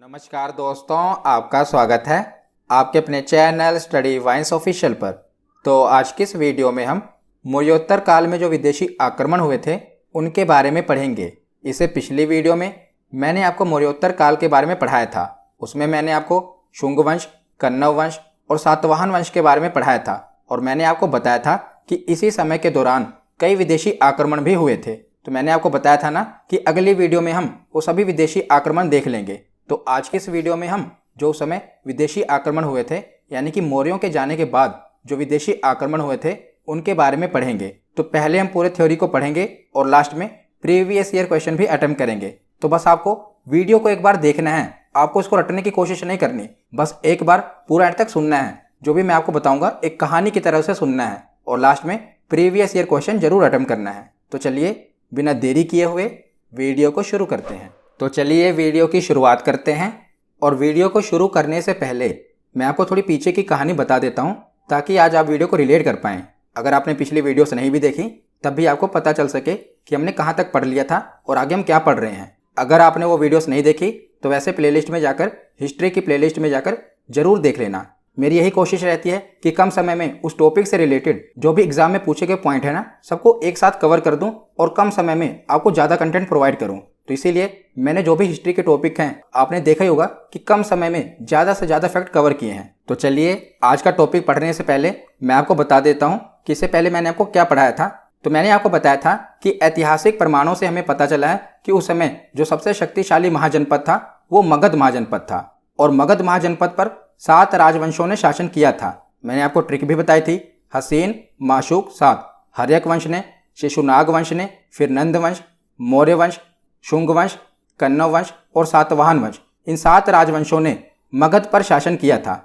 नमस्कार दोस्तों, आपका स्वागत है आपके अपने चैनल स्टडी वाइन्स ऑफिशियल पर। तो आज की इस वीडियो में हम मौर्योत्तर काल में जो विदेशी आक्रमण हुए थे उनके बारे में पढ़ेंगे। इससे पिछली वीडियो में मैंने आपको मौर्योत्तर काल के बारे में पढ़ाया था। उसमें मैंने आपको शुंग वंश, कन्नव वंश और सातवाहन वंश के बारे में पढ़ाया था और मैंने आपको बताया था कि इसी समय के दौरान कई विदेशी आक्रमण भी हुए थे। तो मैंने आपको बताया था ना कि अगली वीडियो में हम वो सभी विदेशी आक्रमण देख लेंगे। तो आज की इस वीडियो में हम जो उस समय विदेशी आक्रमण हुए थे, यानी कि मौर्यों के जाने के बाद जो विदेशी आक्रमण हुए थे उनके बारे में पढ़ेंगे। तो पहले हम पूरे थ्योरी को पढ़ेंगे और लास्ट में प्रीवियस ईयर क्वेश्चन भी अटेम्प्ट करेंगे। तो बस आपको वीडियो को एक बार देखना है, आपको इसको रटने की कोशिश नहीं करनी, बस एक बार पूरा एंड तक सुनना है। जो भी मैं आपको बताऊंगा एक कहानी की तरह से सुनना है और लास्ट में प्रीवियस ईयर क्वेश्चन जरूर अटेम्प्ट करना है। तो चलिए बिना देरी किए हुए वीडियो को शुरू करते हैं। तो चलिए वीडियो की शुरुआत करते हैं। और वीडियो को शुरू करने से पहले मैं आपको थोड़ी पीछे की कहानी बता देता हूं ताकि आज आप वीडियो को रिलेट कर पाएं। अगर आपने पिछली वीडियोस नहीं भी देखी तब भी आपको पता चल सके कि हमने कहां तक पढ़ लिया था और आगे हम क्या पढ़ रहे हैं। अगर आपने वो वीडियोस नहीं देखी तो वैसे प्लेलिस्ट में जाकर, हिस्ट्री की प्लेलिस्ट में जाकर जरूर देख लेना। मेरी यही कोशिश रहती है कि कम समय में उस टॉपिक से रिलेटेड जो भी एग्जाम में पूछे गए पॉइंट है ना, सबको एक साथ कवर कर दूं और कम समय में आपको ज़्यादा कंटेंट प्रोवाइड करूं। तो इसीलिए मैंने जो भी हिस्ट्री के टॉपिक हैं आपने देखा ही होगा कि कम समय में ज़्यादा से ज़्यादा फैक्ट कवर किए हैं। तो चलिए आज का टॉपिक पढ़ने से पहले मैं आपको बता देता हूँ कि इससे पहले मैंने आपको क्या पढ़ाया था। तो मैंने आपको बताया था कि ऐतिहासिक प्रमाणों से हमें पता चला है कि उस समय जो सबसे शक्तिशाली महाजनपद था वो मगध महाजनपद था और मगध महाजनपद पर 7 राजवंशों ने शासन किया था। मैंने आपको ट्रिक भी बताई थी, हसीन, माशूक, 7। हर्यक वंश ने, शिशुनाग वंश ने, फिर नंद वंश, मौर्य वंश, शुंग वंश, कन्नव वंश और सातवाहन वंश, इन 7 राजवंशों ने मगध पर शासन किया था।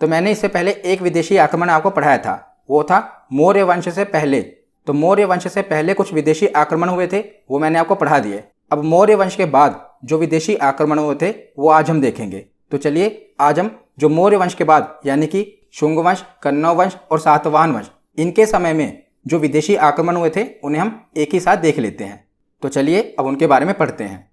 तो मैंने इससे पहले एक विदेशी आक्रमण आपको पढ़ाया था, वो था मौर्य वंश से पहले। तो मौर्य वंश से पहले कुछ विदेशी आक्रमण हुए थे, वो मैंने आपको पढ़ा दिए। अब मौर्य वंश के बाद जो विदेशी आक्रमण हुए थे वो आज हम देखेंगे। तो चलिए आज हम जो मौर्य वंश के बाद यानी कि शुंग वंश, कन्नव वंश और सातवाहन वंश, इनके समय में जो विदेशी आक्रमण हुए थे उन्हें हम एक ही साथ देख लेते हैं। तो चलिए अब उनके बारे में पढ़ते हैं।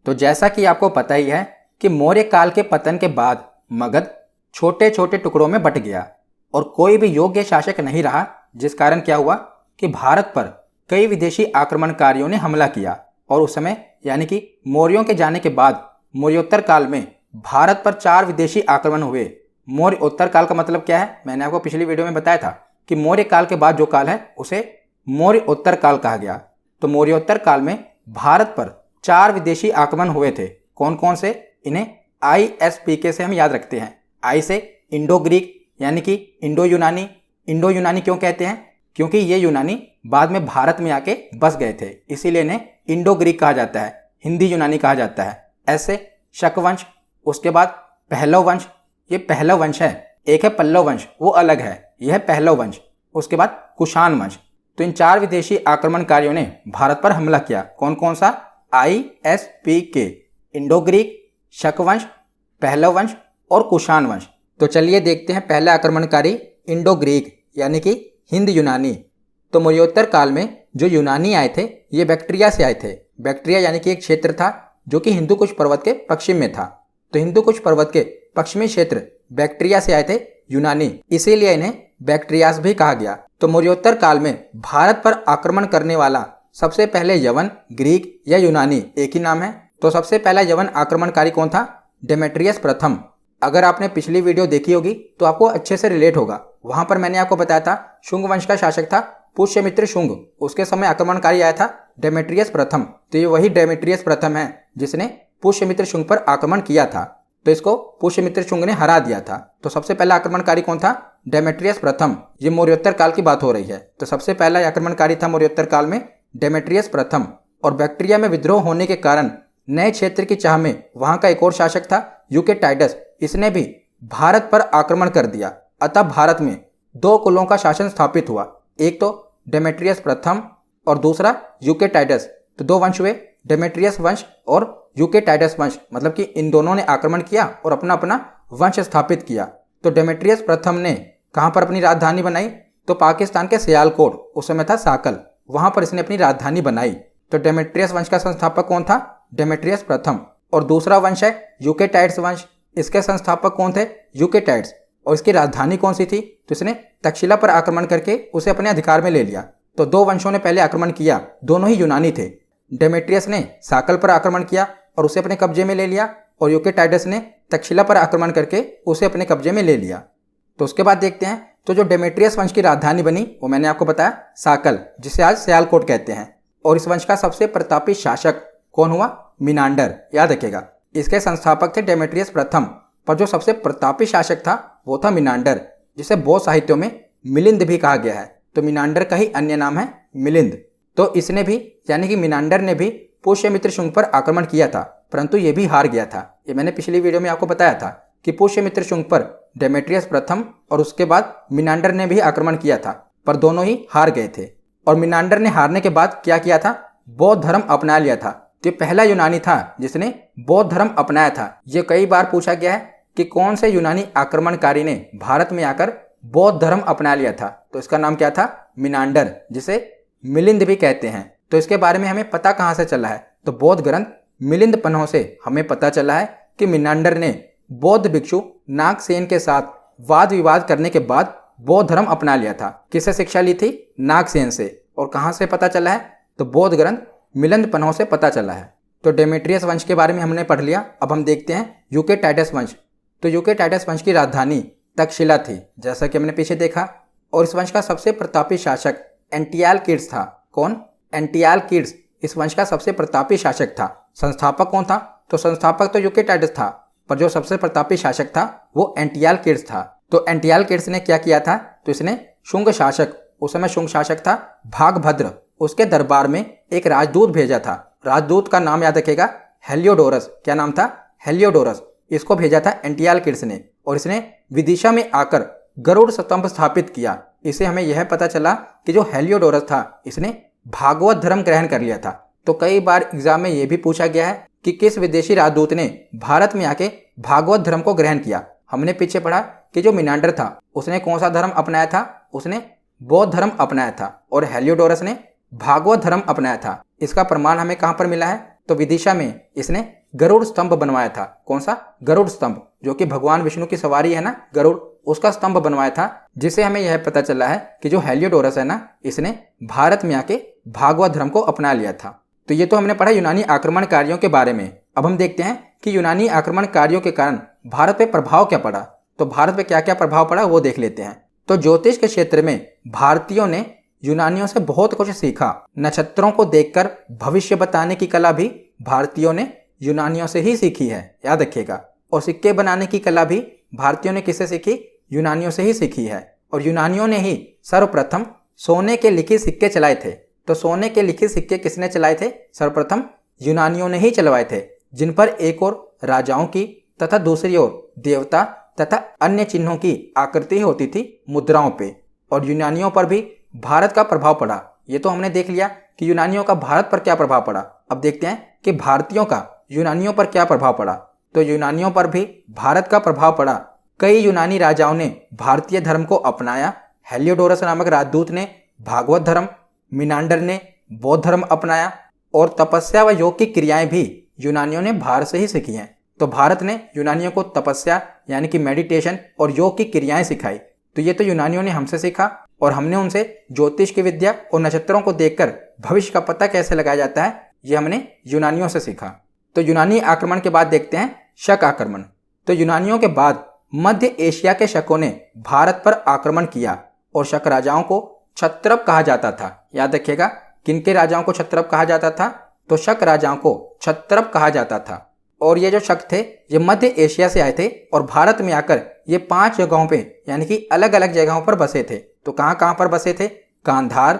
तो जैसा कि आपको पता ही है कि मौर्य काल के पतन के बाद मगध छोटे छोटे टुकड़ों में बट गया और कोई भी योग्य शासक नहीं रहा, जिस कारण क्या हुआ कि भारत पर कई विदेशी आक्रमणकारियों ने हमला किया। और उस समय यानी कि मौर्यों के जाने के बाद मौर्योत्तर काल में भारत पर 4 विदेशी आक्रमण हुए। मौर्योत्तर काल का मतलब क्या है, मैंने आपको पिछली वीडियो में बताया था कि मौर्य काल के बाद जो काल है उसे मौर्योत्तर काल कहा गया। तो मौर्योत्तर काल में भारत पर 4 विदेशी आक्रमण हुए थे। कौन कौन से? इन्हें ISPK से हम याद रखते हैं। आई से इंडो ग्रीक यानी कि इंडो यूनानी। इंडो यूनानी क्यों कहते हैं? क्योंकि ये यूनानी बाद में भारत में आके बस गए थे, इसीलिए इन्हें इंडो ग्रीक कहा जाता है, हिंदी यूनानी कहा जाता है। ऐसे शक वंश, उसके बाद पहलव वंश, ये पहलव वंश है। एक है पल्लव वंश, वो अलग है, यह है पहलव वंश। उसके बाद कुषाण वंश। तो इन 4 विदेशी आक्रमणकारियों ने भारत पर हमला किया। कौन कौन सा? ISPK, इंडो ग्रीक, शक वंश, पहलव वंश और कुषाण वंश। तो चलिए देखते हैं पहला आक्रमणकारी इंडो ग्रीक यानी कि हिंद यूनानी। तो मौर्योत्तर काल में जो यूनानी आए थे ये बैक्ट्रिया से आए थे। बैक्ट्रिया यानी कि एक क्षेत्र था जो कि हिंदू कुश पर्वत के पश्चिम में था। तो हिंदू कुश पर्वत के पश्चिमी क्षेत्र बैक्ट्रिया से आए थे यूनानी, इसीलिए इन्हें बैक्ट्रियास भी कहा गया। तो मौर्योत्तर काल में भारत पर आक्रमण करने वाला सबसे पहले यवन, ग्रीक या यूनानी एक ही नाम है। तो सबसे पहला यवन आक्रमणकारी कौन था? डेमेट्रियस प्रथम। अगर आपने पिछली वीडियो देखी होगी तो आपको अच्छे से रिलेट होगा। वहां पर मैंने आपको बताया था शुंग वंश का शासक था पुष्यमित्र शुंग, उसके समय आक्रमणकारी आया था डेमेट्रियस प्रथम। तो ये वही डेमेट्रियस प्रथम है जिसने पुष्यमित्र शुंग पर आक्रमण किया था। तो इसको पुष्यमित्र शुंग ने हरा दिया था। तो सबसे पहला आक्रमणकारी कौन था? डेमेट्रियस प्रथम। ये मौर्योत्तर काल की बात हो रही है। तो सबसे पहला आक्रमणकारी था मौर्योत्तर काल में डेमेट्रियस प्रथम। और बैक्ट्रिया में विद्रोह होने के कारण नए क्षेत्र की चाह में वहां का एक और शासक था यूकेटाइडस, इसने भी भारत पर आक्रमण कर दिया। अतः भारत में 2 कुलों का शासन स्थापित हुआ, एक तो डेमेट्रियस प्रथम और दूसरा यूकेटाइडस। तो 2 वंश हुए, डेमेट्रियस वंश और यूकेटाइडस वंश। मतलब कि इन दोनों ने आक्रमण किया और अपना अपना वंश स्थापित किया। तो डेमेट्रियस प्रथम ने कहां पर अपनी राजधानी बनाई? तो पाकिस्तान के सियालकोट, उस समय था साकल, वहां पर इसने अपनी राजधानी बनाई। तो डेमेट्रियस वंश का संस्थापक कौन था? डेमेट्रियस प्रथम। और दूसरा वंश है यूकेटाइड्स वंश। इसके संस्थापक कौन थे? यूकेटाइड्स। और इसकी राजधानी कौन सी थी? तो इसने तक्षशिला पर आक्रमण करके उसे अपने अधिकार में ले लिया। तो दो वंशों ने पहले आक्रमण किया, दोनों ही यूनानी थे। डेमेट्रियस ने साकल पर आक्रमण किया और उसे अपने कब्जे में ले लिया, और यूकेटाइडस ने तक्षशिला पर आक्रमण करके उसे अपने कब्जे में ले लिया। तो उसके बाद देखते हैं, तो जो डेमेट्रियस वंश की राजधानी बनी वो मैंने आपको बताया साकल, जिसे आज सियालकोट कहते हैं। और इस वंश का सबसे प्रतापी शासक कौन हुआ? मिनांडर। याद रखिएगा, इसके संस्थापक थे डेमेट्रियस प्रथम, पर जो सबसे प्रतापी शासक था वो था मिनांडर, जिसे बौद्ध साहित्यों में मिलिंद भी कहा गया है। तो मिनांडर का ही अन्य नाम है मिलिंद। तो इसने भी, यानी कि मिनांडर ने भी पुष्यमित्र शुंग पर आक्रमण किया था, परंतु ये भी हार गया था। ये मैंने पिछली वीडियो में आपको बताया था कि पुष्यमित्र शुंग पर डेमेट्रियस प्रथम और उसके बाद मिनांडर ने भी आक्रमण किया था, पर दोनों ही हार गए थे। और मिनांडर ने हारने के बाद क्या किया था? बौद्ध धर्म अपना लिया था। तो पहला यूनानी था जिसने बौद्ध धर्म अपनाया था। ये कई बार पूछा गया है कि कौन से यूनानी आक्रमणकारी ने भारत में आकर बौद्ध धर्म अपना लिया था। तो इसका नाम क्या था? मिनांडर, जिसे मिलिंद भी कहते हैं। तो इसके बारे में हमें पता कहाँ से चला है? तो बौद्ध ग्रंथ मिलिंद पन्हों से हमें पता चला है कि मिनांडर ने बौद्ध भिक्षु नागसेन के साथ वाद विवाद करने के बाद बौद्ध धर्म अपना लिया था। किससे शिक्षा ली थी? नागसेन से। और कहाँ से पता चला है? तो बौद्ध ग्रंथ मिलिंद पन्हों से पता चला है। तो डेमेट्रियस वंश के बारे में हमने पढ़ लिया। अब हम देखते हैं यूकेटाइडस वंश। तो यूकेटाइडस वंश की राजधानी तक्षशिला थी, जैसा कि हमने पीछे देखा। और इस वंश का सबसे प्रतापी शासक एंटियालकिड्स था। कौन? एंटियालकिड्स इस वंश का सबसे प्रतापी शासक था। संस्थापक कौन था? तो संस्थापक तो यूकेटाइडस था, पर जो सबसे प्रतापी शासक था वो एंटियालकिड्स था। तो एंटियालकिड्स ने क्या किया था? तो इसने शुंग शासक, उस समय शुंग शासक था भागभद्र, उसके दरबार में एक राजदूत भेजा था। राजदूत का नाम याद रखेगा, हेलियोडोरस। क्या नाम था? हेलियोडोरस। इसको भेजा था एंटियालकिड्स ने, और इसने विदिशा में आकर गरुड़ स्तंभ स्थापित किया। इसे हमें यह पता चला कि जो हेलियोडोरस था इसने भागवत धर्म ग्रहण कर लिया था। तो कई बार एग्जाम में यह भी पूछा गया है कि किस विदेशी राजदूत ने भारत में आके भागवत धर्म को ग्रहण किया। हमने पीछे पढ़ा कि जो मिनांडर था उसने कौन सा धर्म अपनाया था? उसने बौद्ध धर्म अपनाया था, और हेलियोडोरस ने भागवत धर्म अपनाया था। इसका प्रमाण हमें कहां पर मिला है? तो विदिशा में इसने गरुड़ स्तंभ बनवाया था। कौन सा? गरुड़ स्तंभ, जो कि भगवान विष्णु की सवारी है ना गरुड़, उसका स्तंभ बनवाया था। जिसे हमें यह पता चला है कि जो हेलियोडोरस है ना, इसने भारत में आके भागवत धर्म को अपना लिया था। तो ये तो हमने पढ़ा यूनानी आक्रमणकारियों के बारे में। अब हम देखते हैं कि यूनानी आक्रमणकारियों के कारण भारत पे प्रभाव क्या पड़ा। तो भारत पे क्या क्या प्रभाव पड़ा वो देख लेते हैं। तो ज्योतिष के क्षेत्र में भारतीयों ने यूनानियों से बहुत कुछ सीखा। नक्षत्रों को देखकर भविष्य बताने की कला भी भारतीयों ने यूनानियों से ही सीखी है, याद रखिएगा। और सिक्के बनाने की कला भी भारतीयों ने किससे सीखी? यूनानियों से ही सीखी है। और यूनानियों ने ही सर्वप्रथम सोने के लिखित सिक्के चलाए थे। तो सोने के लिखित सिक्के किसने चलाए थे? सर्वप्रथम यूनानियों ने ही चलवाए थे, जिन पर एक ओर राजाओं की तथा दूसरी ओर देवता तथा अन्य चिन्हों की आकृति होती थी मुद्राओं पे। और यूनानियों पर भी भारत का प्रभाव पड़ा। ये तो हमने देख लिया कि यूनानियों का भारत पर क्या प्रभाव पड़ा। अब देखते हैं कि भारतीयों का यूनानियों पर क्या प्रभाव पड़ा। तो यूनानियों पर भी भारत का प्रभाव पड़ा। कई यूनानी राजाओं ने भारतीय धर्म को अपनाया। हेलियोडोरस नामक राजदूत ने भागवत धर्म, मिनांडर ने बौद्ध धर्म अपनाया, और तपस्या व योग की क्रियाएं भी यूनानियों ने भारत से ही सीखी हैं। तो भारत ने यूनानियों को तपस्या यानी कि मेडिटेशन और योग की क्रियाएं सिखाई। तो ये तो यूनानियों ने हमसे सीखा, और हमने उनसे ज्योतिष की विद्या और नक्षत्रों को देखकर भविष्य का पता कैसे लगाया जाता है ये हमने यूनानियों से सीखा। तो यूनानी आक्रमण के बाद देखते हैं शक आक्रमण। तो यूनानियों के बाद मध्य एशिया के शकों ने भारत पर आक्रमण किया, और शक राजाओं को क्षत्रप कहा जाता था। याद रखिएगा, किनके राजाओं को क्षत्रप कहा जाता था? तो शक राजाओं को क्षत्रप कहा जाता था। और ये जो शक थे ये मध्य एशिया से आए थे, और भारत में आकर ये 5 जगहों पे यानी कि अलग अलग जगहों पर बसे थे। तो कहाँ कहाँ पर बसे थे? गांधार,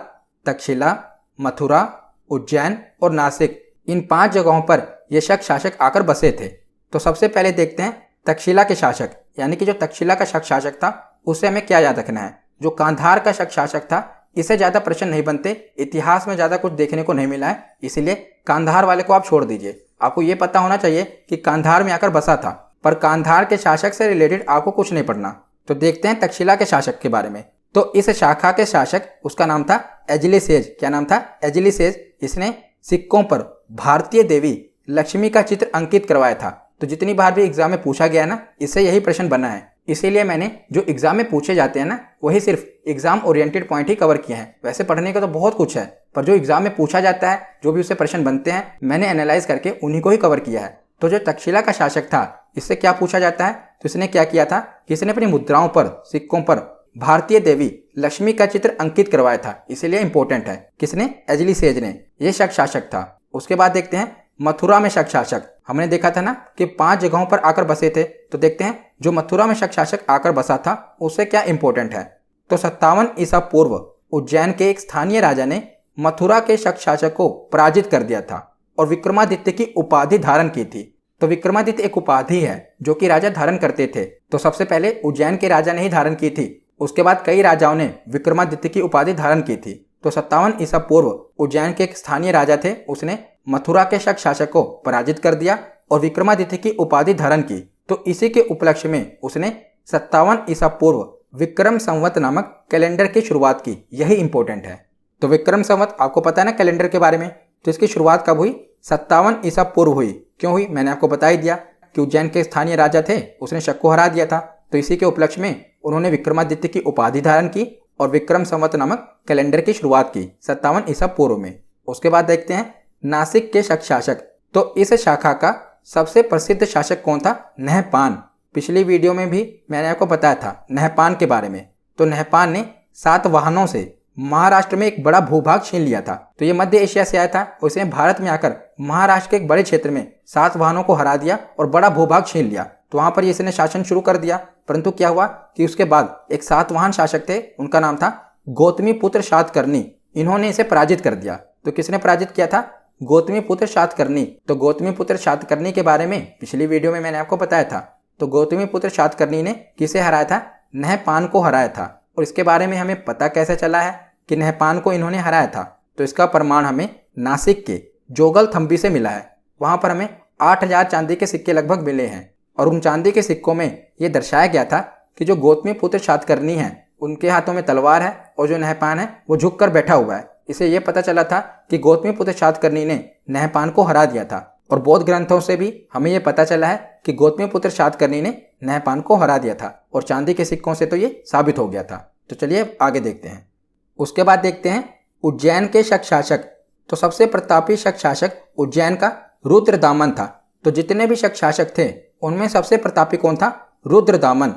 तक्षशिला, मथुरा, उज्जैन और नासिक। इन 5 जगहों पर ये शक शासक आकर बसे थे। तो सबसे पहले देखते हैं तक्षशिला के शासक, यानी कि जो तक्षशिला का शक शासक था उससे हमें क्या याद रखना है। जो गांधार का शक शासक था इससे ज़्यादा प्रश्न नहीं बनते, इतिहास में ज़्यादा कुछ देखने को नहीं मिला है, इसलिए गांधार वाले को आप छोड़ दीजिए। आपको ये पता होना चाहिए कि गांधार में आकर बसा था, पर गांधार के शासक से रिलेटेड आपको कुछ नहीं पढ़ना। तो देखते हैं तक्षशिला के शासक के बारे में। तो इस शाखा के शासक, उसका नाम था एजिलिसेज। क्या नाम था? एजिलिसेज। इसने सिक्कों पर भारतीय देवी लक्ष्मी का चित्र अंकित करवाया था। तो जितनी बार भी एग्जाम में पूछा गया ना, इससे यही प्रश्न बना है। इसीलिए मैंने जो एग्जाम में पूछे जाते हैं ना, वही सिर्फ एग्जाम ओरिएंटेड पॉइंट ही कवर किए हैं। वैसे पढ़ने का तो बहुत कुछ है, पर जो एग्जाम में पूछा जाता है, जो भी उससे प्रश्न बनते हैं, मैंने एनालाइज करके उन्हीं को ही कवर किया है। तो जो तक्षशिला का शासक था, इससे क्या पूछा जाता है, तो इसने क्या किया था कि इसने अपनी मुद्राओं पर, सिक्कों पर भारतीय देवी लक्ष्मी का चित्र अंकित करवाया था। इसीलिए इंपॉर्टेंट है। किसने? एजलीसेज ने। यह शक शासक था। उसके बाद देखते हैं मथुरा में शक शासक। हमने देखा था ना कि 5 जगहों पर आकर बसे थे। तो देखते हैं जो मथुरा में शक शासक आकर बसा था, उससे क्या इंपॉर्टेंट है। तो 57 ईसा पूर्व उज्जैन के एक स्थानीय राजा ने मथुरा के शक शासक को पराजित कर दिया था और विक्रमादित्य की उपाधि धारण की थी। तो विक्रमादित्य एक उपाधि है जो कि राजा धारण करते थे। तो सबसे पहले उज्जैन के राजा ने ही धारण की थी, उसके बाद कई राजाओं ने विक्रमादित्य की उपाधि धारण की थी। तो 57 ईसा पूर्व उज्जैन के एक स्थानीय राजा थे, उसने मथुरा के शक शासक को पराजित कर दिया और विक्रमादित्य की उपाधि धारण की। तो इसी के उपलक्ष्य में उसने 57 ईसा पूर्व विक्रम संवत नामक कैलेंडर की शुरुआत की। यही इंपॉर्टेंट है। तो विक्रम संवत आपको पता है ना कैलेंडर के बारे में। तो इसकी शुरुआत कब हुई? 57 ईसा पूर्व हुई। क्यों हुई? मैंने आपको बता ही दिया कि उज्जैन के स्थानीय राजा थे, उसने शक को हरा दिया था। तो इसी के उपलक्ष्य में उन्होंने विक्रमादित्य की उपाधि धारण की और विक्रम संवत नामक कैलेंडर की शुरुआत की 57 ईसा पूर्व में। उसके बाद देखते हैं नासिक के शक शासक। तो इस शाखा का सबसे प्रसिद्ध शासक कौन था? नहपान। पिछली वीडियो में भी मैंने आपको बताया था नहपान के बारे में। तो नहपान ने सातवाहनों से महाराष्ट्र में एक बड़ा भूभाग छीन लिया था। तो ये मध्य एशिया से आया था, उसने भारत में आकर महाराष्ट्र के एक बड़े क्षेत्र में सातवाहनों को हरा दिया और बड़ा भूभाग छीन लिया। तो वहां पर इसने शासन शुरू कर दिया। परंतु क्या हुआ कि उसके बाद एक सातवाहन शासक थे, उनका नाम था गौतमीपुत्र सातकर्णी। इन्होंने इसे पराजित कर दिया। तो किसने पराजित किया था? गौतमीपुत्र सातकर्णी। तो गौतमीपुत्र सातकर्णी के बारे में पिछली वीडियो में मैंने आपको बताया था। तो गौतमीपुत्र सातकर्णी ने किसे हराया था? नहपान को हराया था। और इसके बारे में हमें पता कैसे चला है कि नहपान को इन्होंने हराया था? तो इसका प्रमाण हमें नासिक के जोगल थंबी से मिला है। वहां पर हमें 8000 चांदी के सिक्के लगभग मिले हैं और उन चांदी के सिक्कों में यह दर्शाया गया था कि जो गौतमीपुत्र सातकर्णी हैं, उनके हाथों में तलवार है और जो नहपान है वो झुककर बैठा हुआ है। इसे यह पता चला था कि गौतमीपुत्र सातकर्णी ने नहपान को हरा दिया था। और बौद्ध ग्रंथों से भी हमें यह पता चला है कि गौतमीपुत्र सातकर्णी ने नहपान को हरा दिया था और चांदी के सिक्कों से तो ये साबित हो गया था। तो चलिए आगे देखते हैं। उसके बाद देखते हैं उज्जैन के शक शासक। तो सबसे प्रतापी शक शासक उज्जैन का रुद्रदामन था। तो जितने भी शक शासक थे उनमें सबसे प्रतापी कौन था? रुद्रदामन।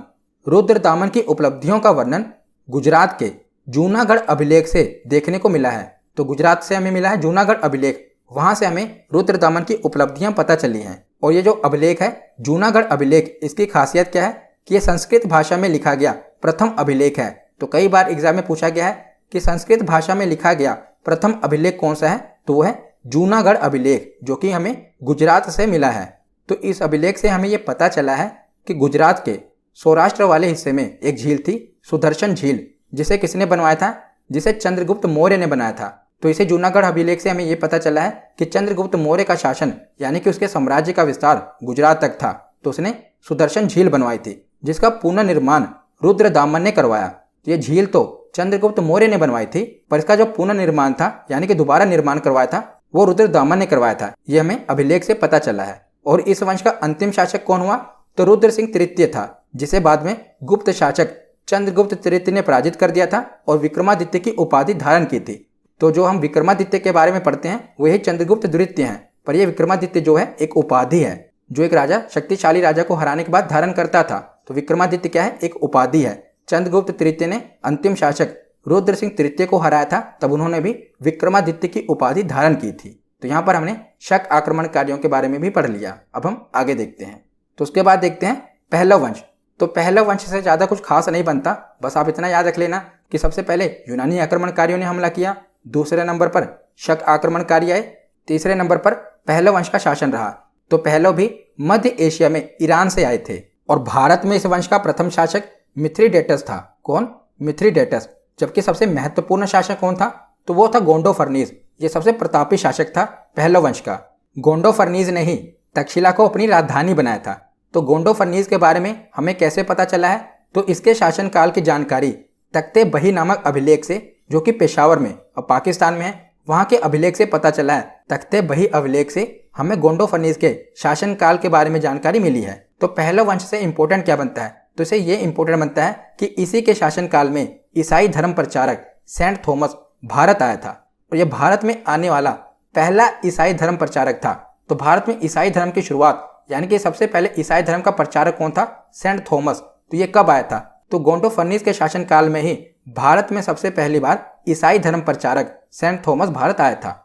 रुद्रदामन की उपलब्धियों का वर्णन गुजरात के जूनागढ़ अभिलेख से देखने को मिला है। तो गुजरात से हमें मिला है जूनागढ़ अभिलेख, वहां से हमें रुद्रदामन की उपलब्धियां पता चली हैं। और ये जो अभिलेख है जूनागढ़ अभिलेख, इसकी खासियत क्या है कि ये संस्कृत भाषा में लिखा गया प्रथम अभिलेख है। तो कई बार एग्जाम में पूछा गया है कि संस्कृत भाषा में लिखा गया प्रथम अभिलेख कौन सा है? तो वो है जूनागढ़ अभिलेख, जो कि हमें गुजरात से मिला है। तो इस अभिलेख से हमें यह पता चला है कि गुजरात के सौराष्ट्र वाले हिस्से में एक झील थी, सुदर्शन झील, जिसे किसने बनवाया था? जिसे चंद्रगुप्त मौर्य ने बनाया था। तो इसे जूनागढ़ अभिलेख से हमें यह पता चला है कि चंद्रगुप्त मौर्य का शासन यानी कि उसके साम्राज्य का विस्तार गुजरात तक था। तो उसने सुदर्शन झील बनवाई थी, जिसका पुनर्निर्माण रुद्रदामन ने करवाया। ये झील तो चंद्रगुप्त मौर्य ने बनवाई थी, पर इसका जो पुनर्निर्माण था यानी कि दोबारा निर्माण करवाया था, वो रुद्रदामन ने करवाया था। ये हमें अभिलेख से पता चला है। और इस वंश का अंतिम शासक कौन हुआ? तो रुद्र सिंह तृतीय था, जिसे बाद में गुप्त शासक चंद्रगुप्त तृतीय ने पराजित कर दिया था और विक्रमादित्य की उपाधि धारण की थी। तो जो हम विक्रमादित्य के बारे में पढ़ते हैं वही चंद्रगुप्त द्वितीय हैं, पर यह विक्रमादित्य जो है एक उपाधि है जो एक राजा शक्तिशाली राजा को हराने के बाद धारण करता था। तो विक्रमादित्य क्या है? एक उपाधि है। चंद्रगुप्त तृतीय ने अंतिम शासक रुद्र सिंह तृतीय को हराया था, तब उन्होंने भी विक्रमादित्य की उपाधि धारण की थी। तो यहाँ पर हमने शक आक्रमणकारियों के बारे में भी पढ़ लिया। अब हम आगे देखते हैं। तो उसके बाद देखते हैं पहलव वंश। तो पहलव वंश से ज़्यादा कुछ खास नहीं बनता, बस आप इतना याद रख लेना कि सबसे पहले यूनानी आक्रमणकारियों ने हमला किया, दूसरे नंबर पर शक आक्रमणकारी आए, तीसरे नंबर पर पहलव वंश का शासन रहा। तो पहलव भी मध्य एशिया में ईरान से आए थे और भारत में इस वंश का प्रथम शासक मिथ्रिडेटस था। कौन? मिथ्रिडेटस। जबकि सबसे महत्वपूर्ण शासक कौन था? तो वो था गोंडोफर्नीज। ये सबसे प्रतापी शासक था पहलव वंश का। गोंडोफर्नीज ने ही तक्षशिला को अपनी राजधानी बनाया था। तो गोंडोफर्नीज के बारे में हमें कैसे पता चला है? तो इसके शासनकाल की जानकारी तख्ते बही नामक अभिलेख से, जो कि पेशावर में और पाकिस्तान में है, वहां के अभिलेख से पता चला है। तख्ते बही अभिलेख से हमें गोंडोफर्नीस के शासनकाल के बारे में जानकारी मिली है। तो पहला वंश से इंपॉर्टेंट क्या बनता है, तो इसे ये इंपॉर्टेंट बनता है कि इसी के शासनकाल में ईसाई धर्म प्रचारक सेंट थॉमस भारत आया था और यह भारत में आने वाला पहला ईसाई धर्म प्रचारक था। तो भारत में ईसाई धर्म की शुरुआत यानी कि सबसे पहले ईसाई धर्म का प्रचारक कौन था, सेंट थॉमस। तो ये कब आया था, तो गोंडोफर्नीस के शासनकाल में ही भारत में सबसे पहली बार ईसाई धर्म प्रचारक सेंट थॉमस भारत आया था।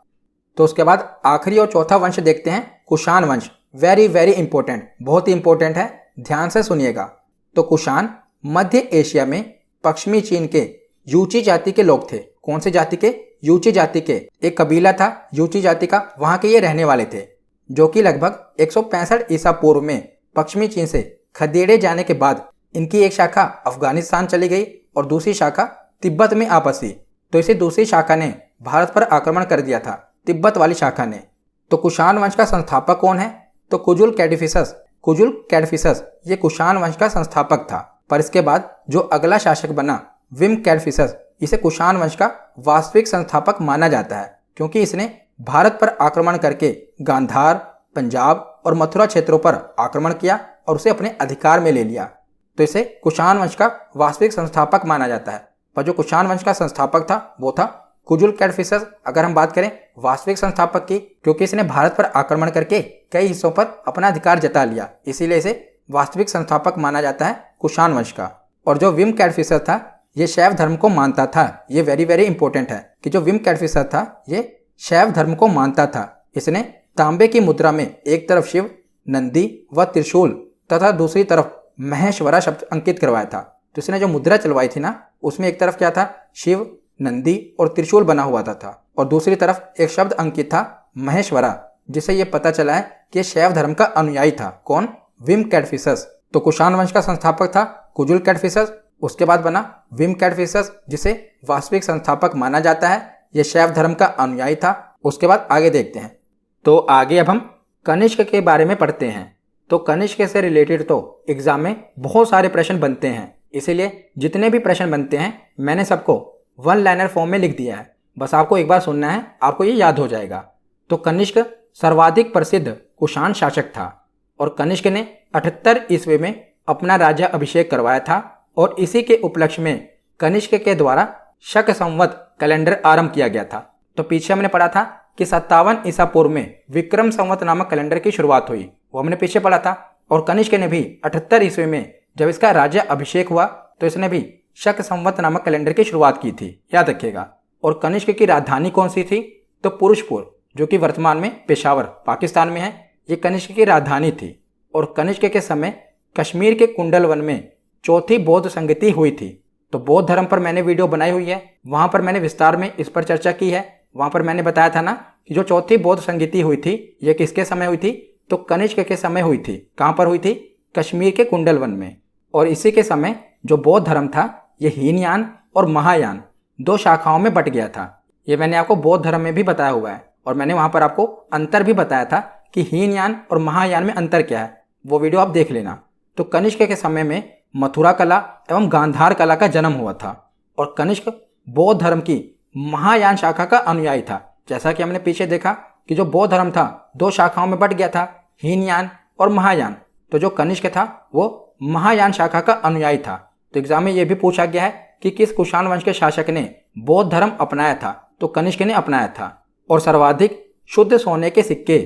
तो उसके बाद आखिरी और चौथा वंश देखते हैं, कुषाण वंश। वेरी वेरी इंपॉर्टेंट, बहुत ही इंपॉर्टेंट है, ध्यान से सुनिएगा। तो कुषाण मध्य एशिया में पश्चिमी चीन के यूची जाति के लोग थे। कौन से जाति के, यूची जाति के। एक कबीला था यूची जाति का, वहां के ये रहने वाले थे, जो कि लगभग 165 ईसा पूर्व में पश्चिमी चीन से खदेड़े जाने के बाद इनकी एक शाखा अफगानिस्तान चली गई और दूसरी शाखा तिब्बत में आ बसी। तो इसे दूसरी शाखा ने भारत पर आक्रमण कर दिया था, तिब्बत वाली शाखा ने। तो कुषाण वंश का संस्थापक कौन है, तो कुजुल कैडफिसस ये कुषाण वंश का संस्थापक था। पर इसके बाद जो अगला शासक बना विम कैडफिसस, इसे कुषाण वंश का वास्तविक संस्थापक माना जाता है, क्योंकि इसने भारत पर आक्रमण करके गांधार, पंजाब और मथुरा क्षेत्रों पर आक्रमण किया और उसे अपने अधिकार में ले लिया। तो इसे कुषाण वंश का वास्तविक संस्थापक माना जाता है। पर जो कुषाण वंश का संस्थापक था वो था कुजुल कैडफिसस। अगर हम बात करें वास्तविक संस्थापक की, क्योंकि इसने भारत पर आक्रमण करके कई हिस्सों पर अपना अधिकार जता लिया, इसीलिए इसे वास्तविक संस्थापक माना जाता है कुषाण वंश का। और जो विम कैडफिसस था ये शैव धर्म को मानता था। ये वेरी वेरी इंपॉर्टेंट है कि जो विम कैडफिसस था ये शैव धर्म को मानता था। इसने तांबे की मुद्रा में एक तरफ शिव, नंदी व त्रिशूल तथा दूसरी तरफ महेश्वरा शब्द अंकित करवाया था। तो इसने जो मुद्रा चलवाई थी ना, उसमें एक तरफ क्या था, शिव, नंदी और त्रिशूल बना हुआ था और दूसरी तरफ एक शब्द अंकित था महेश्वरा, जिससे यह पता चला है कि शैव धर्म का अनुयायी था। कौन, विम कैडफिसस। तो कुषाण वंश का संस्थापक था कुजुल कैडफिसस, उसके बाद बना विम कैडफिसस जिसे वास्तविक संस्थापक माना जाता है। यह शैव धर्म का अनुयायी था। उसके बाद आगे देखते हैं। तो आगे अब हम कनिष्क के बारे में पढ़ते हैं। तो कनिष्क से रिलेटेड तो एग्जाम में बहुत सारे प्रश्न बनते हैं, इसीलिए जितने भी प्रश्न बनते हैं मैंने सबको वन लाइनर फॉर्म में लिख दिया है। बस आपको एक बार सुनना है, आपको ये याद हो जाएगा। तो कनिष्क सर्वाधिक प्रसिद्ध कुषाण शासक था और कनिष्क ने 78 ईस्वी में अपना राज्य अभिषेक करवाया था और इसी के उपलक्ष्य में कनिष्क के द्वारा शक संवत कैलेंडर आरंभ किया गया था। तो पीछे हमने पढ़ा था कि 57 ईसा पूर्व में विक्रम संवत नामक कैलेंडर की शुरुआत हुई, वो हमने पीछे पढ़ा था। और कनिष्क ने भी 78 ईस्वी में जब इसका राज्य अभिषेक हुआ तो इसने भी शक संवत नामक कैलेंडर की शुरुआत की थी, याद रखिएगा। और कनिष्क की राजधानी कौन सी थी, तो पुरुषपुर, जो कि वर्तमान में पेशावर पाकिस्तान में है, ये कनिष्क की राजधानी थी। और कनिष्क के समय कश्मीर के कुंडल वन में चौथी बौद्ध संगति हुई थी। तो बौद्ध धर्म पर मैंने वीडियो बनाई हुई है, वहां पर मैंने विस्तार में इस पर चर्चा की है। वहां पर मैंने बताया था ना कि जो चौथी बौद्ध संगति हुई थी ये किसके समय हुई थी, तो कनिष्क के समय हुई थी। कहां पर हुई थी, कश्मीर के कुंडल वन में। और इसी के समय जो बौद्ध धर्म था ये हीनयान और महायान दो शाखाओं में बट गया था। ये मैंने आपको बौद्ध धर्म में भी बताया हुआ है और मैंने वहां पर आपको अंतर भी बताया था कि हीनयान और महायान में अंतर क्या है, वो वीडियो आप देख लेना। तो कनिष्क के समय में मथुरा कला एवं गांधार कला का जन्म हुआ था और कनिष्क बौद्ध धर्म की महायान शाखा का अनुयायी था। जैसा कि हमने पीछे देखा कि जो बौद्ध धर्म था दो शाखाओं में बट गया था, हीनयान और महायान। तो जो कनिष्क था वो महायान शाखा का अनुयायी था। तो एग्जाम में यह भी पूछा गया है कि किस कुषाण वंश के शासक ने बौद्ध धर्म अपनाया था, तो कनिष्क ने अपनाया था। और सर्वाधिक शुद्ध सोने के सिक्के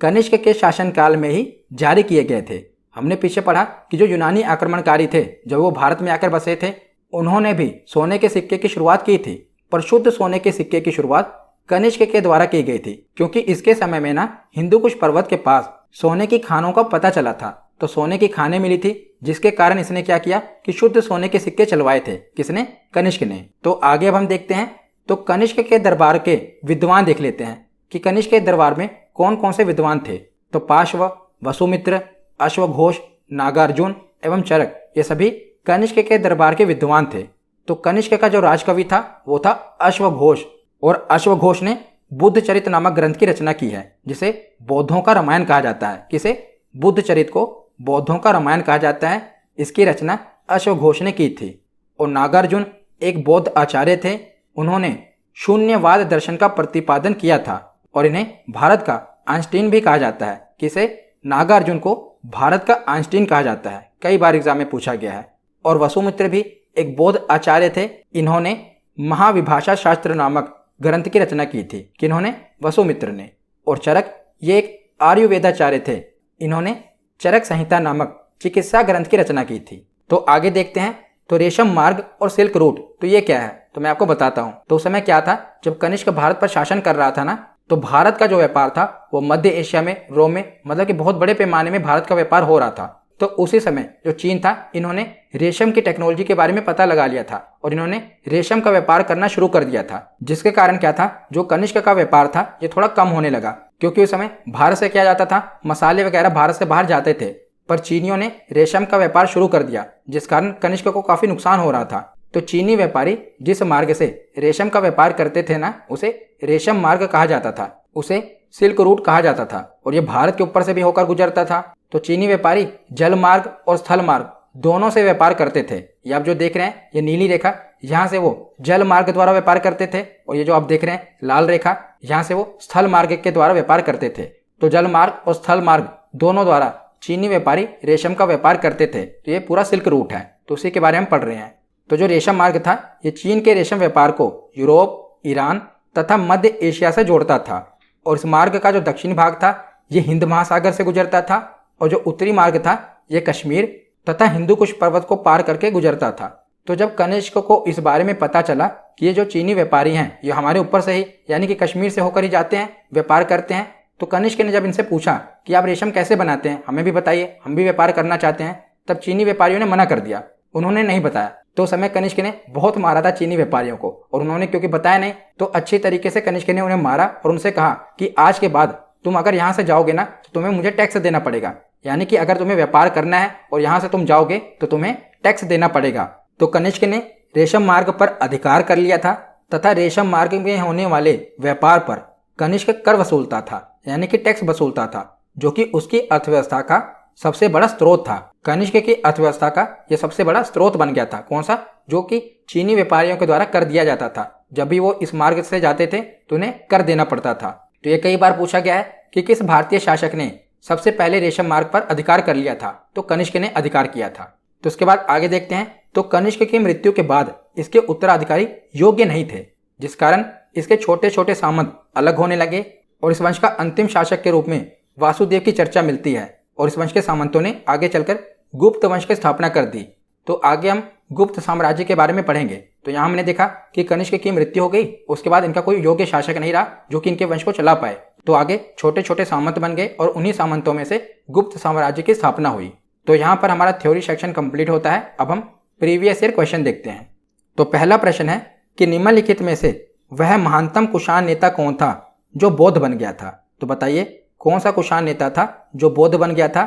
कनिष्क के शासनकाल में ही जारी किए गए थे। हमने पीछे पढ़ा कि जो यूनानी आक्रमणकारी थे जब वो भारत में आकर बसे थे, उन्होंने भी सोने के सिक्के की शुरुआत की थी, पर शुद्ध सोने के सिक्के की शुरुआत कनिष्क के द्वारा की गई थी, क्योंकि इसके समय में ना हिंदू कुश पर्वत के पास सोने की खानों का पता चला था। तो सोने की खानें मिली थी, जिसके कारण इसने क्या किया कि शुद्ध सोने के सिक्के चलवाए थे। किसने, कनिष्क ने। तो आगे अब हम देखते हैं, तो कनिष्क के दरबार के विद्वान देख लेते हैं कि कनिष्क के दरबार में कौन कौन से विद्वान थे। तो पार्श्व, वसुमित्र, अश्वघोष, नागार्जुन एवं चरक, ये सभी कनिष्क के दरबार के विद्वान थे। तो कनिष्क का जो राजकवि था वो था अश्वघोष, और अश्वघोष ने बुद्ध चरित नामक ग्रंथ की रचना की है, जिसे बौद्धों का रामायण कहा जाता है। किसे, बुद्ध चरित को बौद्धों का रामायण कहा जाता है। इसकी रचना अश्वघोष ने की थी। और नागार्जुन एक बौद्ध आचार्य थे, उन्होंने शून्यवाद दर्शन का प्रतिपादन किया था और इन्हें भारत का आइंस्टीन भी कहा जाता है। किसे? नागार्जुन को भारत का आइंस्टीन कहा जाता है, कई बार एग्जाम में पूछा गया है। और वसुमित्र भी एक बौद्ध आचार्य थे। इन्होंने महाविभाषा शास्त्र नामक ग्रंथ की रचना की थी। किन्होंने? वसुमित्र ने। और चरक, ये एक आयुर्वेदाचार्य थे। इन्होंने चरक संहिता नामक चिकित्सा ग्रंथ की रचना की थी। तो आगे देखते हैं। तो रेशम मार्ग और सिल्क रूट, तो ये क्या है? तो मैं आपको बताता हूँ। तो उस समय क्या था, जब कनिष्क भारत पर शासन कर रहा था ना, तो भारत का जो व्यापार था वो मध्य एशिया में, रोम में, मतलब कि बहुत बड़े पैमाने में भारत का व्यापार हो रहा था। तो उसी समय जो चीन था, इन्होंने रेशम की टेक्नोलॉजी के बारे में पता लगा लिया था और इन्होंने रेशम का व्यापार करना शुरू कर दिया था। जिसके कारण क्या था, जो कनिष्क का व्यापार था ये थोड़ा कम होने लगा, क्योंकि उस समय भारत से क्या जाता था, मसाले वगैरह भारत से बाहर जाते थे। पर चीनियों ने रेशम का व्यापार शुरू कर दिया, जिस कारण कनिष्क को काफी नुकसान हो रहा था। तो चीनी व्यापारी जिस मार्ग से रेशम का व्यापार करते थे ना, उसे रेशम मार्ग कहा जाता था, उसे सिल्क रूट कहा जाता था। और ये भारत के ऊपर से भी होकर गुजरता था। तो चीनी व्यापारी जल मार्ग और स्थल मार्ग दोनों से व्यापार करते थे। ये आप जो देख रहे हैं, ये नीली रेखा, यहाँ से वो जल मार्ग द्वारा व्यापार करते थे, और ये जो आप देख रहे हैं लाल रेखा, यहाँ से वो स्थल मार्ग के द्वारा व्यापार करते थे। तो जल मार्ग और स्थल मार्ग दोनों द्वारा चीनी व्यापारी रेशम का व्यापार करते थे। तो ये पूरा सिल्क रूट है, तो उसी के बारे में पढ़ रहे हैं। तो जो रेशम मार्ग था, ये चीन के रेशम व्यापार को यूरोप, ईरान तथा मध्य एशिया से जोड़ता था। और इस मार्ग का जो दक्षिणी भाग था, ये हिंद महासागर से गुजरता था, और जो उत्तरी मार्ग था, ये कश्मीर तथा हिंदू कुश पर्वत को पार करके गुजरता था। तो जब कनिष्क को इस बारे में पता चला कि ये जो चीनी व्यापारी हैं, ये हमारे ऊपर से ही, यानी कि कश्मीर से होकर ही जाते हैं, व्यापार करते हैं, तो कनिष्क ने जब इनसे पूछा कि आप रेशम कैसे बनाते हैं, हमें भी बताइए, हम भी व्यापार करना चाहते हैं, तब चीनी व्यापारियों ने मना कर दिया, उन्होंने नहीं बताया। तो उस समय कनिष्क ने बहुत मारा था चीनी व्यापारियों को, और उन्होंने क्योंकि बताया नहीं, तो अच्छी तरीके से कनिष्क ने उन्हें मारा और उनसे कहा कि आज के बाद तुम अगर यहाँ से जाओगे ना, तो तुम्हें मुझे टैक्स देना पड़ेगा। यानी कि अगर तुम्हें व्यापार करना है और यहाँ से तुम जाओगे तो तुम्हें टैक्स देना पड़ेगा। तो कनिष्क ने रेशम मार्ग पर अधिकार कर लिया था तथा रेशम मार्ग में होने वाले व्यापार पर कनिष्क कर वसूलता था, यानी कि टैक्स वसूलता था, जो कि उसकी अर्थव्यवस्था का सबसे बड़ा स्रोत था। कनिष्क की अर्थव्यवस्था का यह सबसे बड़ा स्रोत बन गया था। कौन सा? जो कि चीनी व्यापारियों के द्वारा कर दिया जाता था। जब भी वो इस मार्ग से जाते थे तो उन्हें कर देना पड़ता था। तो ये कई बार पूछा गया है कि किस भारतीय शासक ने सबसे पहले रेशम मार्ग पर अधिकार कर लिया था, तो कनिष्क ने अधिकार किया था। तो उसके बाद आगे देखते हैं। तो कनिष्क की मृत्यु के बाद इसके उत्तराधिकारी योग्य नहीं थे, जिस कारण इसके छोटे छोटे सामंत अलग होने लगे और इस वंश का अंतिम शासक के रूप में वासुदेव की चर्चा मिलती है। और इस वंश के सामंतों ने आगे चलकर गुप्त वंश की स्थापना कर दी। तो आगे हम गुप्त साम्राज्य के बारे में पढ़ेंगे। तो यहाँ हमने देखा कि कनिष्क की मृत्यु हो गई, उसके बाद इनका कोई योग्य शासक नहीं रहा जो कि इनके वंश को चला पाए। तो आगे छोटे छोटे सामंत बन गए और उन्हीं सामंतों में से गुप्त साम्राज्य की स्थापना हुई। तो यहाँ पर हमारा थ्योरी सेक्शन कंप्लीट होता है। अब हम प्रीवियस ईयर क्वेश्चन देखते हैं। तो पहला प्रश्न है कि निम्नलिखित में से वह महानतम कुषाण नेता कौन था जो बौद्ध बन गया था? तो बताइए कौन सा कुषाण नेता था जो बौद्ध बन गया था?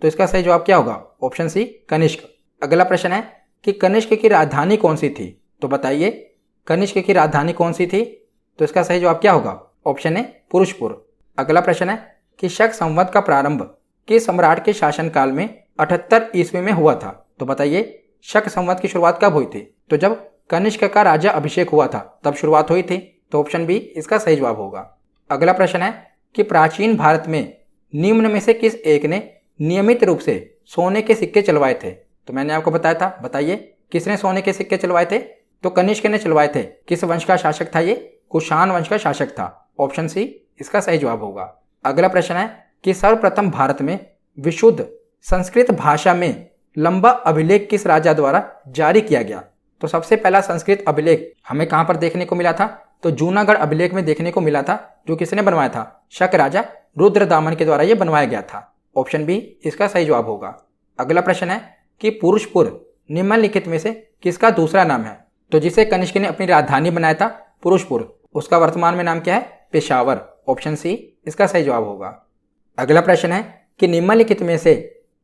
तो इसका सही जवाब क्या होगा? Option C, Kanishka. अगला प्रश्न है कि कनिष्क की राजधानी कौन सी थी? तो बताइए कनिष्क की राजधानी कौन सी थी? तो इसका सही जवाब क्या होगा? Option A, Purushapura. अगला प्रश्न है कि शक संवत का प्रारंभ किस सम्राट के शासनकाल में 78 ईस्वी में हुआ था? तो बताइए शक संवत की शुरुआत कब हुई थी? तो जब कनिष्क का राजा अभिषेक हुआ था तब शुरुआत हुई थी। तो ऑप्शन बी इसका सही जवाब होगा। अगला प्रश्न है कि प्राचीन भारत में निम्न में से किस एक ने नियमित रूप से सोने के सिक्के चलवाए थे? तो मैंने आपको बताया था, बताइए किसने सोने के सिक्के चलवाए थे? तो कनिष्क ने चलवाए थे। किस वंश का शासक था ये? कुषाण वंश का शासक था। ऑप्शन सी इसका सही जवाब होगा। अगला प्रश्न है कि सर्वप्रथम भारत में विशुद्ध संस्कृत भाषा में लंबा अभिलेख किस राजा द्वारा जारी किया गया? तो सबसे पहला संस्कृत अभिलेख हमें कहां पर देखने को मिला था? तो जूनागढ़ अभिलेख में देखने को मिला था, जो किसने बनवाया था? शक राजा रुद्रदामन के द्वारा यह बनवाया गया था। ऑप्शन बी इसका सही जवाब होगा। अगला प्रश्न है कि पुरुषपुर निम्नलिखित में से किसका दूसरा नाम है? तो जिसे कनिष्क ने अपनी राजधानी बनाया था पुरुषपुर, उसका वर्तमान में नाम क्या है? पेशावर। ऑप्शन सी इसका सही जवाब होगा। अगला प्रश्न है कि निम्नलिखित में से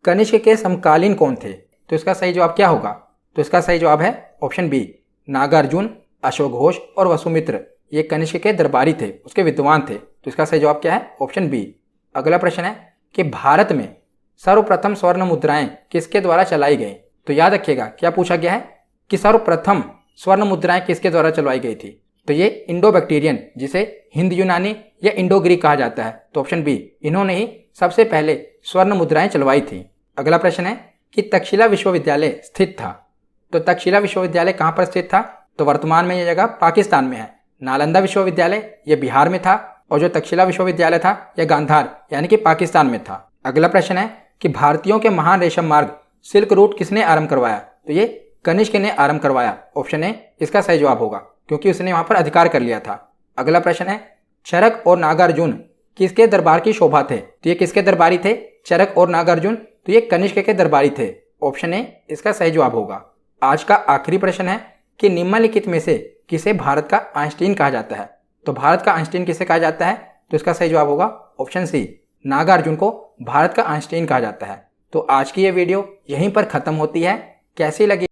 कनिष्क के समकालीन कौन थे? तो इसका सही जवाब क्या होगा? तो इसका सही जवाब है ऑप्शन बी, नागार्जुन, अशोक घोष और वसुमित्र। ये कनिष्क के दरबारी थे, उसके विद्वान थे। तो इसका सही जवाब क्या है? Option B. अगला प्रश्न है कि भारत में सर्वप्रथम स्वर्ण मुद्राएं किसके द्वारा चलाई गई? तो याद रखिएगा क्या पूछा गया है कि सर्वप्रथम स्वर्ण मुद्राएं किसके द्वारा चलवाई गई थी? तो ये इंडो बैक्टीरियन, जिसे हिंद यूनानी या इंडो ग्रीक कहा जाता है। तो ऑप्शन बी, इन्होंने ही सबसे पहले स्वर्ण मुद्राएं चलवाई थी। अगला प्रश्न है कि तक्षशिला विश्वविद्यालय स्थित था। तो तक्षशिला विश्वविद्यालय कहाँ पर स्थित था? तो वर्तमान में यह जगह पाकिस्तान में है। नालंदा विश्वविद्यालय यह बिहार में था और जो तक्षशिला विश्वविद्यालय था यह गांधार यानी कि पाकिस्तान में था। अगला प्रश्न है कि भारतीयों के महान रेशम मार्ग सिल्क रूट किसने आरंभ करवाया? तो ये कनिष्क ने आरंभ करवाया। ऑप्शन ए इसका सही जवाब होगा, क्योंकि उसने वहां पर अधिकार कर लिया था। अगला प्रश्न है चरक और नागार्जुन किसके दरबार की शोभा थे? तो ये किसके दरबारी थे? चरक और नागार्जुन, तो ये कनिष्क के दरबारी थे। ऑप्शन ए इसका सही जवाब होगा। आज का आखिरी प्रश्न है कि निम्नलिखित में से किसे भारत का आइंस्टीन कहा जाता है? तो भारत का आइंस्टीन किसे कहा जाता है? तो इसका सही जवाब होगा ऑप्शन सी, नागार्जुन को भारत का आइंस्टीन कहा जाता है। तो आज की ये वीडियो यहीं पर खत्म होती है। कैसी लगी